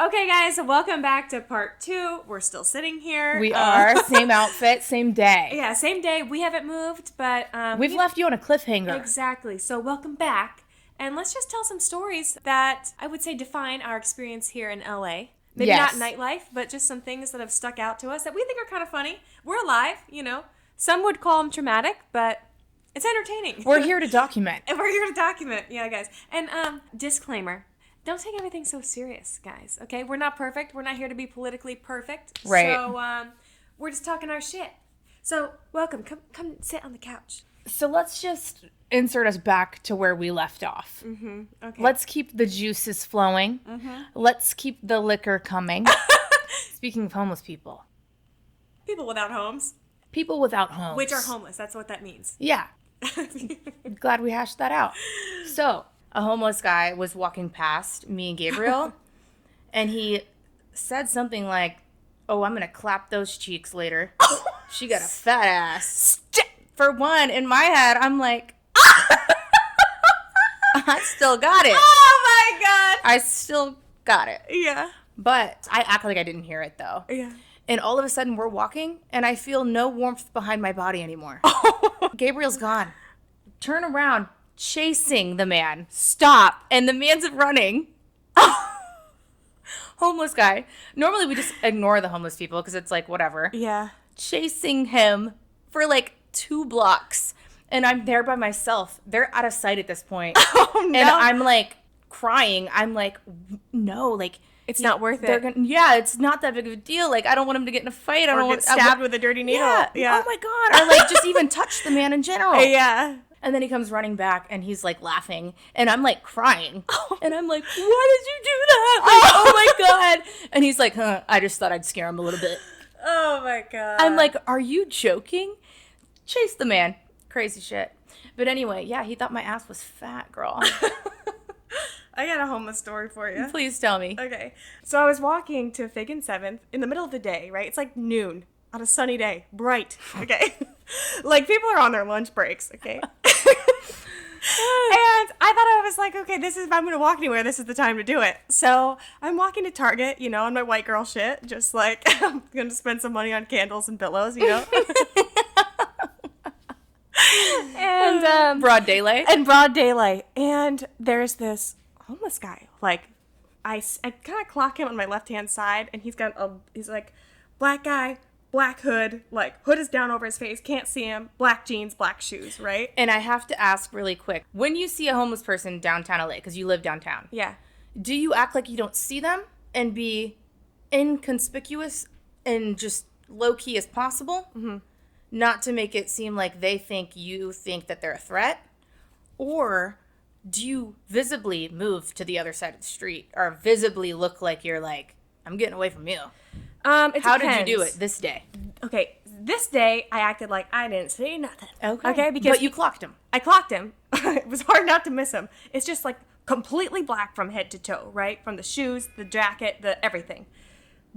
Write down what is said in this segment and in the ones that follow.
Okay, guys, welcome back to part 2. We're still sitting here. We are. Same outfit, same day. Yeah, same day. We haven't moved, but... We've left you on a cliffhanger. Exactly. So welcome back. And let's just tell some stories that I would say define our experience here in LA. Maybe not nightlife, but just some things that have stuck out to us that we think are kind of funny. We're alive, you know. Some would call them traumatic, but it's entertaining. We're here to document. And we're here to document. Yeah, guys. And disclaimer. Don't take everything so serious, guys, okay? We're not perfect. We're not here to be politically perfect. Right. So we're just talking our shit. So welcome. Come sit on the couch. So let's just insert us back to where we left off. Mm-hmm. Okay. Let's keep the juices flowing. Mm-hmm. Let's keep the liquor coming. Speaking of homeless people. People without homes. People without homes. Which are homeless. That's what that means. Yeah. Glad we hashed that out. So... a homeless guy was walking past me and Gabriel, and he said something like, "Oh, I'm going to clap those cheeks later. She got a fat ass." For one, in my head, I'm like, I still got it. Oh, my God. I still got it. Yeah. But I act like I didn't hear it, though. Yeah. And all of a sudden, we're walking, and I feel no warmth behind my body anymore. Gabriel's gone. Turn around. Chasing the man. Stop. And the man's running. Homeless guy. Normally we just ignore the homeless people because it's like whatever. Yeah. Chasing him for like 2 blocks. And I'm there by myself. They're out of sight at this point. Oh, no. And I'm like crying. I'm like, no, like. It's not worth it. Yeah, it's not that big of a deal. Like, I don't want him to get in a fight. I don't want to get stabbed with a dirty needle. Yeah. Oh my God. Or like just even touch the man in general. Yeah. And then he comes running back, and he's, like, laughing. And I'm, like, crying. And I'm like, why did you do that? Like, oh, my God. And he's like, I just thought I'd scare him a little bit. Oh, my God. I'm like, are you joking? Chase the man. Crazy shit. But anyway, yeah, he thought my ass was fat, girl. I got a homeless story for you. Please tell me. Okay. So I was walking to Fig and 7th in the middle of the day, right? It's like noon on a sunny day. Bright. Okay. Like, people are on their lunch breaks, okay? And I thought I was like, okay, if I'm going to walk anywhere, this is the time to do it. So I'm walking to Target, you know, on my white girl shit, just like, I'm going to spend some money on candles and pillows, you know? And broad daylight. And broad daylight. And there's this homeless guy. Like, I kind of clock him on my left-hand side, and he's like, black guy, black hood, like hood is down over his face, can't see him, black jeans, black shoes, right? And I have to ask really quick, when you see a homeless person downtown LA, because you live downtown, yeah, do you act like you don't see them and be inconspicuous and just low-key as possible? Mm-hmm. Not to make it seem like you think that they're a threat? Or do you visibly move to the other side of the street or visibly look like you're like, I'm getting away from you? How did you do it this day? Okay, this day I acted like I didn't see nothing. Okay, because but you clocked him. I clocked him. It was hard not to miss him. It's just like completely black from head to toe, right? From the shoes, the jacket, the everything.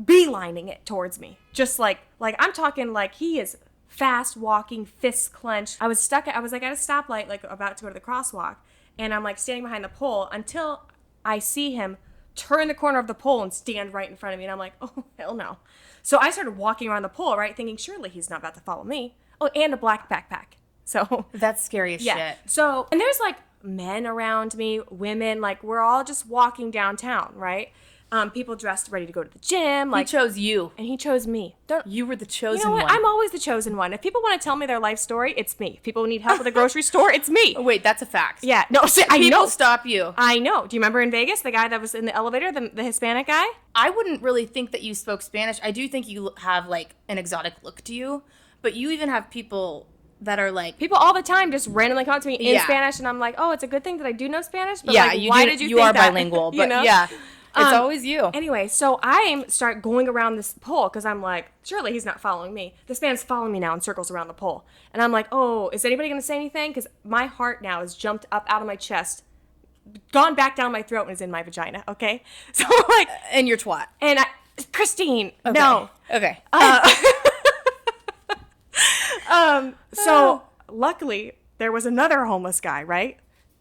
Beelining it towards me. Just like I'm talking like he is fast walking, fists clenched. I was like at a stoplight, like about to go to the crosswalk, and I'm like standing behind the pole until I see him turn the corner of the pole and stand right in front of me. And I'm like, oh, hell no. So I started walking around the pole, right, thinking, surely he's not about to follow me. Oh, and a black backpack. So that's scary as shit. So, and there's like men around me, women, like we're all just walking downtown, right? People dressed ready to go to the gym. Like, he chose you. And he chose me. You were the chosen you know what? one. I'm always the chosen one. If people want to tell me their life story, it's me. If people need help at the grocery store, it's me. Oh, wait, that's a fact. Yeah. No, I know. People stop you. I know. Do you remember in Vegas, the guy that was in the elevator, the Hispanic guy? I wouldn't really think that you spoke Spanish. I do think you have, like, an exotic look to you. But you even have people that are, like... People all the time just randomly come up to me in Spanish, and I'm like, oh, it's a good thing that I do know Spanish? But yeah, like, why did you think are that? bilingual. But, you know? Yeah. It's always you. Anyway, so I start going around this pole because I'm like, surely he's not following me. This man's following me now in circles around the pole. And I'm like, oh, is anybody going to say anything? Because my heart now has jumped up out of my chest, gone back down my throat, and is in my vagina, okay? So I'm like... and your twat. And Christine, okay. no. Okay. So luckily, there was another homeless guy, right?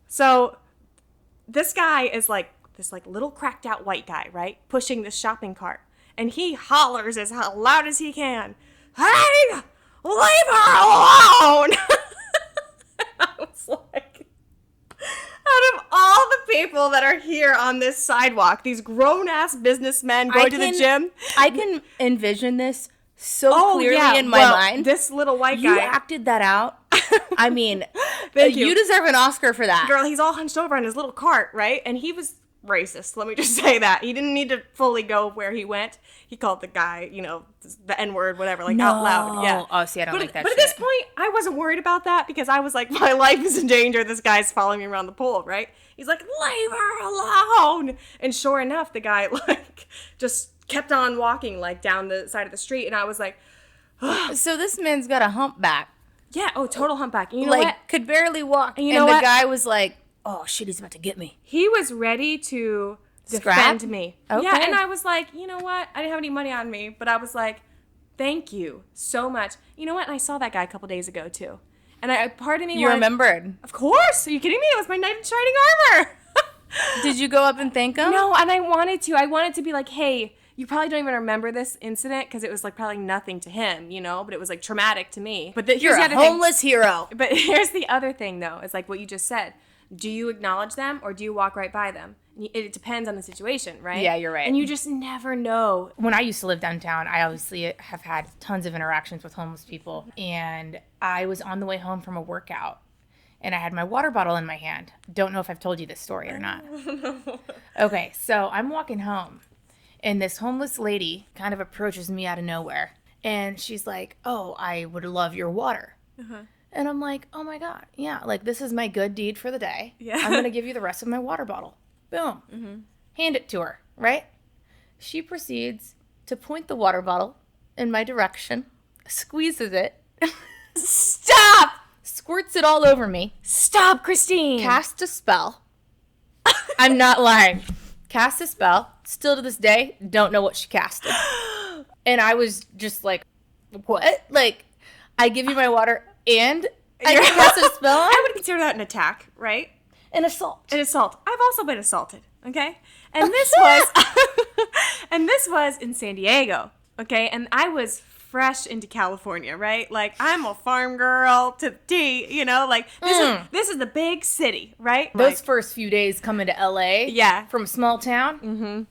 So this guy is like this like little cracked out white guy, right, pushing this shopping cart. And he hollers as loud as he can, "Hey, leave her alone!" I was like, out of all the people that are here on this sidewalk, these grown-ass businessmen going to the gym. I can envision this so clearly in my mind. This little white guy. You acted that out. I mean, Thank you. You deserve an Oscar for that. Girl, he's all hunched over on his little cart, right? And he was racist. Let me just say that. He didn't need to fully go where he went. He called the guy, the N-word, whatever, out loud. Yeah. Oh, see, I don't like that But shit. at this point, I wasn't worried about that because I was like, my life is in danger. This guy's following me around the pole, right? He's like, "Leave her alone." And sure enough, the guy, just kept on walking, down the side of the street. And I was like, So this man's got a humpback. yeah, total humpback. And you know what? Could barely walk. And you know the what? guy was like, "Oh, shit, he's about to get me." He was ready to Scrap? defend me. Okay. Yeah, and I was like, you know what? I didn't have any money on me, but I was like, thank you so much. You know what? And I saw that guy a couple days ago, too. And part of me You remembered. Of course. Are you kidding me? It was my knight in shining armor. Did you go up and thank him? No, and I wanted to. I wanted to be like, hey, you probably don't even remember this incident because it was probably nothing to him, but it was traumatic to me. But You're a homeless hero. But here's the other thing, though. It's like what you just said. Do you acknowledge them or do you walk right by them? It depends on the situation, right? Yeah, you're right. And you just never know. When I used to live downtown, I obviously have had tons of interactions with homeless people. And I was on the way home from a workout and I had my water bottle in my hand. Don't know if I've told you this story or not. Okay, so I'm walking home and this homeless lady kind of approaches me out of nowhere. And she's like, "Oh, I would love your water." Uh-huh. And I'm like, "Oh my God, yeah, this is my good deed for the day. Yeah. I'm going to give you the rest of my water bottle." Boom. Mm-hmm. Hand it to her, right? She proceeds to point the water bottle in my direction, squeezes it. Stop! Squirts it all over me. Stop, Christine! Cast a spell. I'm not lying. Cast a spell. Still to this day, don't know what she casted. And I was just like, what? I give you my water and I cast a spell on? I would consider that an attack, right? An assault. An assault. I've also been assaulted, okay? And this was in San Diego, okay? And I was fresh into California, right? I'm a farm girl to the T, this is the big city, right? Those first few days coming to LA yeah, from a small town,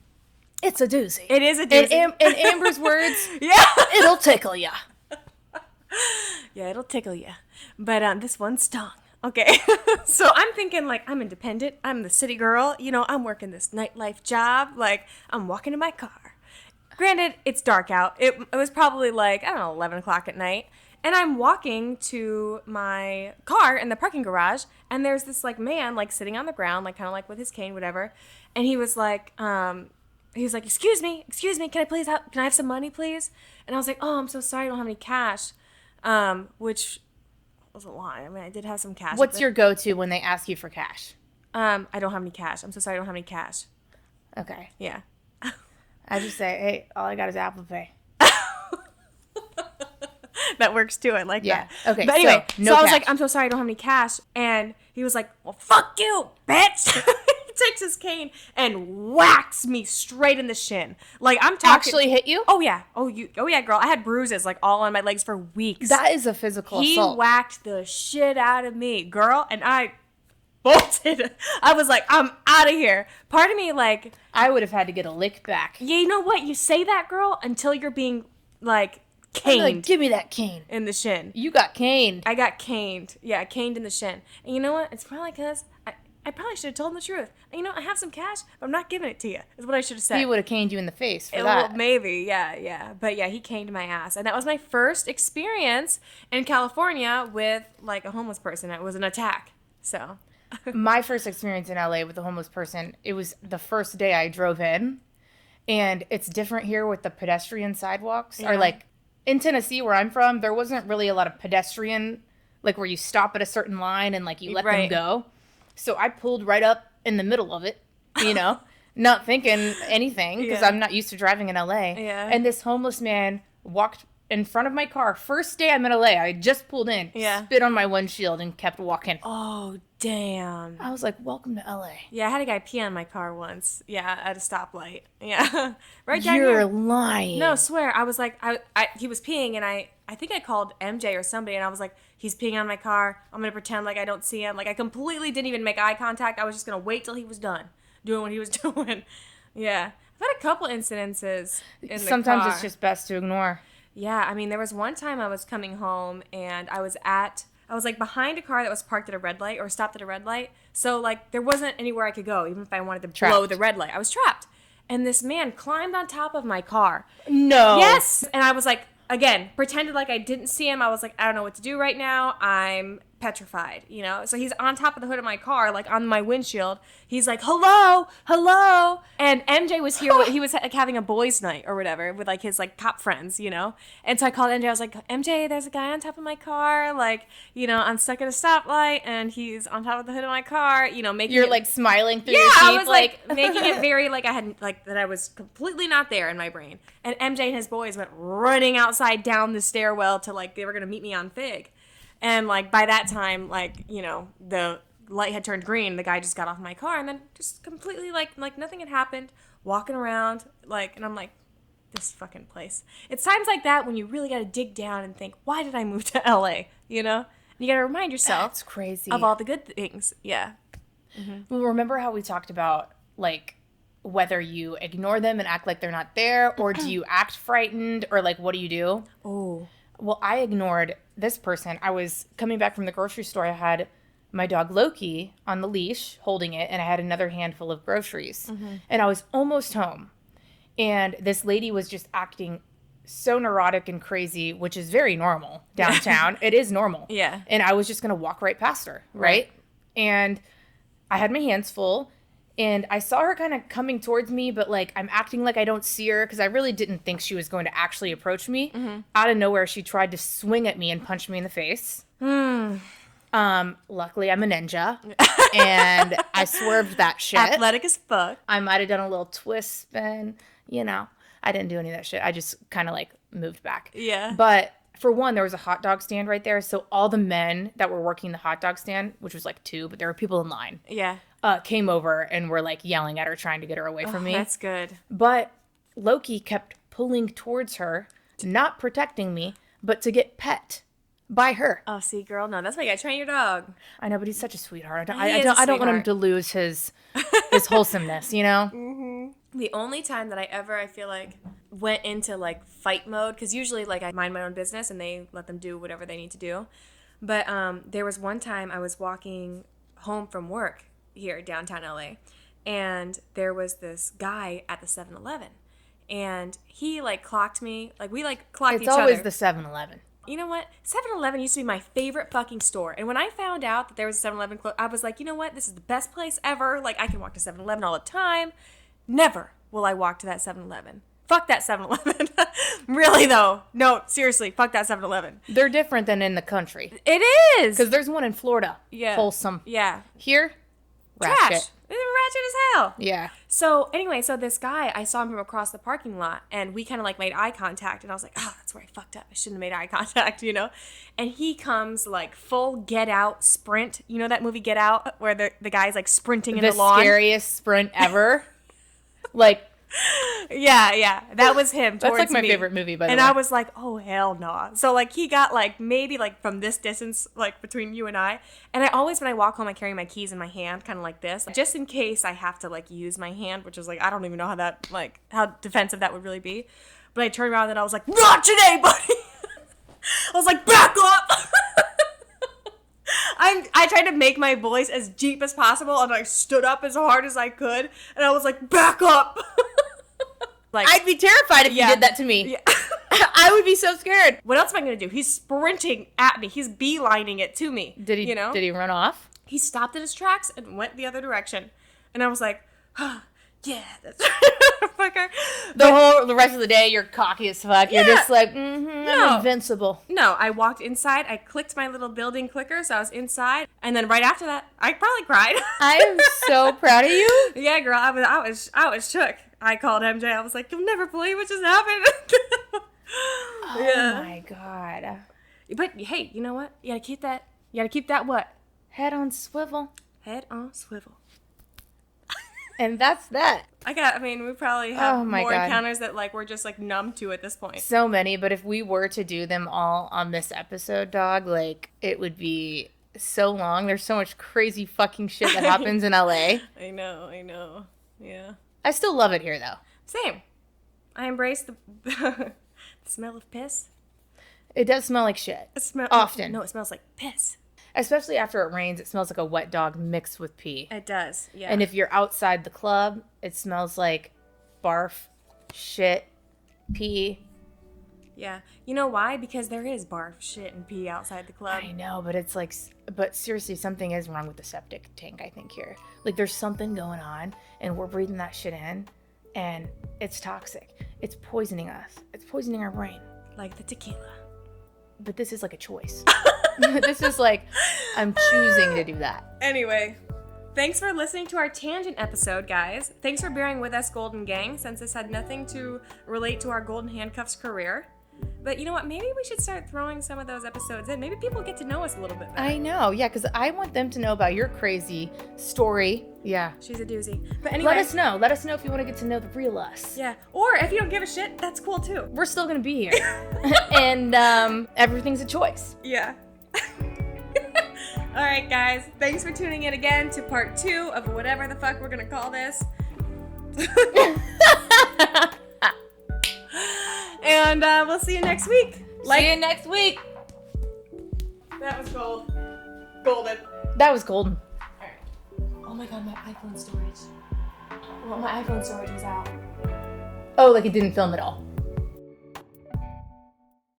it's a doozy. It is a doozy. In Amber's words, yeah, it'll tickle ya. Yeah, it'll tickle you. But this one stung. Okay. So I'm thinking I'm independent. I'm the city girl. I'm working this nightlife job. I'm walking to my car. Granted, it's dark out. It was probably 11 o'clock at night. And I'm walking to my car in the parking garage. And there's this man sitting on the ground, kind of with his cane, whatever. And he was excuse me, can I have some money, please? And I was like, "Oh, I'm so sorry, I don't have any cash." Which was a lie. I mean, I did have some cash. What's your go-to when they ask you for cash? I don't have any cash. I'm so sorry, I don't have any cash. Okay. Yeah. I just say, "Hey, all I got is Apple Pay." That works too. I like that. Okay. But anyway, no I was cash. like, "I'm so sorry, I don't have any cash." And he was like, "Well, fuck you, bitch." He takes his cane and whacks me straight in the shin. I'm talking. Actually hit you? Oh yeah. Oh yeah, girl. I had bruises all on my legs for weeks. That is a physical assault. He whacked the shit out of me, girl, and I bolted. I was like, "I'm out of here." Part of me I would have had to get a lick back. yeah, you know what? You say that, girl, until you're being caned. I'm like, "Give me that cane." In the shin. You got caned. I got caned. Yeah, caned in the shin. And you know what? It's probably because I probably should have told him the truth. I have some cash, but I'm not giving it to you. Is what I should have said. He would have caned you in the face for Well, that. maybe, yeah. But yeah, he caned my ass. And that was my first experience in California with a homeless person. It was an attack. So. My first experience in LA with a homeless person, it was the first day I drove in. And it's different here with the pedestrian sidewalks. Yeah. Or in Tennessee where I'm from, there wasn't really a lot of pedestrian, where you stop at a certain line and you let them go. So I pulled right up in the middle of it, not thinking anything because I'm not used to driving in LA. Yeah. And this homeless man walked in front of my car. First day I'm in LA, I just pulled in, spit on my windshield, and kept walking. Oh, damn. I was like, welcome to LA. Yeah, I had a guy pee on my car once. Yeah, at a stoplight. Yeah. Right down You're here. lying. No, swear. I was like, he was peeing, and I think I called MJ or somebody, and I was like, he's peeing on my car. I'm going to pretend like I don't see him. Like, I completely didn't even make eye contact. I was just going to wait till he was done doing what he was doing. Yeah. I've had a couple incidences in the Sometimes car. it's just best to ignore. Yeah, I mean, there was one time I was coming home, and I was like behind a car that was parked at a red light or stopped at a red light. So, like, there wasn't anywhere I could go, even if I wanted to blow the red light. I was trapped. And this man climbed on top of my car. No. Yes! And I was like, again, pretended like I didn't see him. I was like, I don't know what to do right now. I'm petrified, you know? So he's on top of the hood of my car, like on my windshield. He's like, hello, hello. And MJ was here. He was like having a boys' night or whatever with like his like cop friends, you know? And so I called MJ. I was like, MJ, there's a guy on top of my car. Like, you know, I'm stuck at a stoplight and he's on top of the hood of my car, you know, making You're it, like smiling through your teeth. I was like making it very like I had like that I was completely not there in my brain. And MJ and his boys went running outside down the stairwell to like they were gonna meet me on Fig. And like by that time, like, you know, the light had turned green. The guy just got off my car and then just completely like nothing had happened, walking around like, and I'm like, this fucking place. It's times like that when you really got to dig down and think, why did I move to LA? You know, and you got to remind yourself That's crazy. of all the good things. Yeah. Well, remember how we talked about like whether you ignore them and act like they're not there, or do you act frightened, or like what do you do? Oh. Well, I ignored this person. I was coming back from the grocery store. I had my dog Loki on the leash holding it, and I had another handful of groceries. And I was almost home. And this lady was just acting so neurotic and crazy, which is very normal downtown. It is normal. Yeah. And I was just going to walk right past her, right? And I had my hands full. And I saw her kind of coming towards me, but like I'm acting like I don't see her because I really didn't think she was going to actually approach me. Out of nowhere, she tried to swing at me and punch me in the face. Luckily, I'm a ninja, and I swerved that shit. Athletic as fuck. I might have done a little twist spin, you know. I didn't do any of that shit. I just kind of like moved back. Yeah. But for one, there was a hot dog stand right there. So all the men that were working the hot dog stand, which was like 2, but there were people in line. Yeah. Came over and were like yelling at her, trying to get her away from me. That's good. But Loki kept pulling towards her, not protecting me, but to get pet by her. Oh, see, girl, no, that's why you gotta train your dog. I know, but he's such a sweetheart. He I is don't a want him sweetheart. to lose his wholesomeness, you know? The only time that I feel like went into like fight mode, because usually like I mind my own business and they let them do whatever they need to do. But there was one time I was walking home from work here downtown LA, and there was this guy at the 7-Eleven, and he like clocked me, like we like clocked It's each other. always the 7-Eleven. You know what? 7-Eleven used to be my favorite fucking store. And when I found out that there was a 7-Eleven I was like, you know what? This is the best place ever. Like, I can walk to 7-Eleven all the time. Never will I walk to that 7-Eleven. Fuck that 7-Eleven. Really, though. No, seriously. Fuck that 7-Eleven. They're different than in the country. It is. Because there's one in Florida. Yeah. Wholesome. Yeah. Here, Trash. ratchet. It's ratchet as hell. Yeah. So anyway, so this guy, I saw him from across the parking lot, and we kind of like made eye contact, and I was like, oh, that's where I fucked up. I shouldn't have made eye contact, you know? And he comes like full Get Out sprint. You know that movie Get Out where the guy's like sprinting in the lawn? The scariest sprint ever. Like, Yeah. That was him. that's like my me. favorite movie, by the way. And I was like, oh, hell no. So like he got like maybe like from this distance, like between you and I. And I always, when I walk home, I carry my keys in my hand, kind of like this, just in case I have to like use my hand, which is like, I don't even know how that, like, how defensive that would really be. But I turned around and I was like, not today, buddy. I was like, back up. I tried to make my voice as deep as possible, and I stood up as hard as I could, and I was like, back up. Like, I'd be terrified if you did that to me. Yeah. I would be so scared. What else am I going to do? He's sprinting at me. He's beelining it to me. Did he? You know? Did he run off? He stopped in his tracks and went the other direction. And I was like, oh, yeah, that's fucker. The rest of the day, you're cocky as fuck. You're Yeah. just like, No. I'm invincible. No, I walked inside. I clicked my little building clicker, so I was inside. And then right after that, I probably cried. I am so proud of you. Yeah, girl, I was shook. I called MJ. I was like, you'll never believe what just happened. Oh my God. But hey, you know what? You gotta keep that. You gotta keep that what? Head on swivel. Head on swivel. And that's that. I mean, we probably have more God. encounters that like we're just like numb to at this point. So many, but if we were to do them all on this episode, dog, like it would be so long. There's so much crazy fucking shit that happens in LA. I know. Yeah. I still love it here though. Same. I embrace the smell of piss. It does smell like shit. Often. No, it smells like piss. Especially after it rains, it smells like a wet dog mixed with pee. It does, yeah. And if you're outside the club, it smells like barf, shit, pee. Yeah. You know why? Because there is barf, shit, and pee outside the club. I know, but it's like, but seriously, something is wrong with the septic tank, I think, here. Like, there's something going on, and we're breathing that shit in, and it's toxic. It's poisoning us. It's poisoning our brain. Like the tequila. But this is like a choice. This is like, I'm choosing to do that. Anyway, thanks for listening to our tangent episode, guys. Thanks for bearing with us, Golden Gang, since this had nothing to relate to our Golden Handcuffs career. But you know what? Maybe we should start throwing some of those episodes in. Maybe people get to know us a little bit better. I know, yeah, because I want them to know about your crazy story. Yeah. She's a doozy. But anyway. Let us know. Let us know if you want to get to know the real us. Yeah. Or if you don't give a shit, that's cool too. We're still going to be here. And everything's a choice. Yeah. All right, guys. Thanks for tuning in again to part 2 of whatever the fuck we're going to call this. And we'll see you next week. See you next week. That was gold. Golden. That was golden. All right. Oh my god, my iPhone storage. Well, my iPhone storage is out. Oh, like it didn't film at all.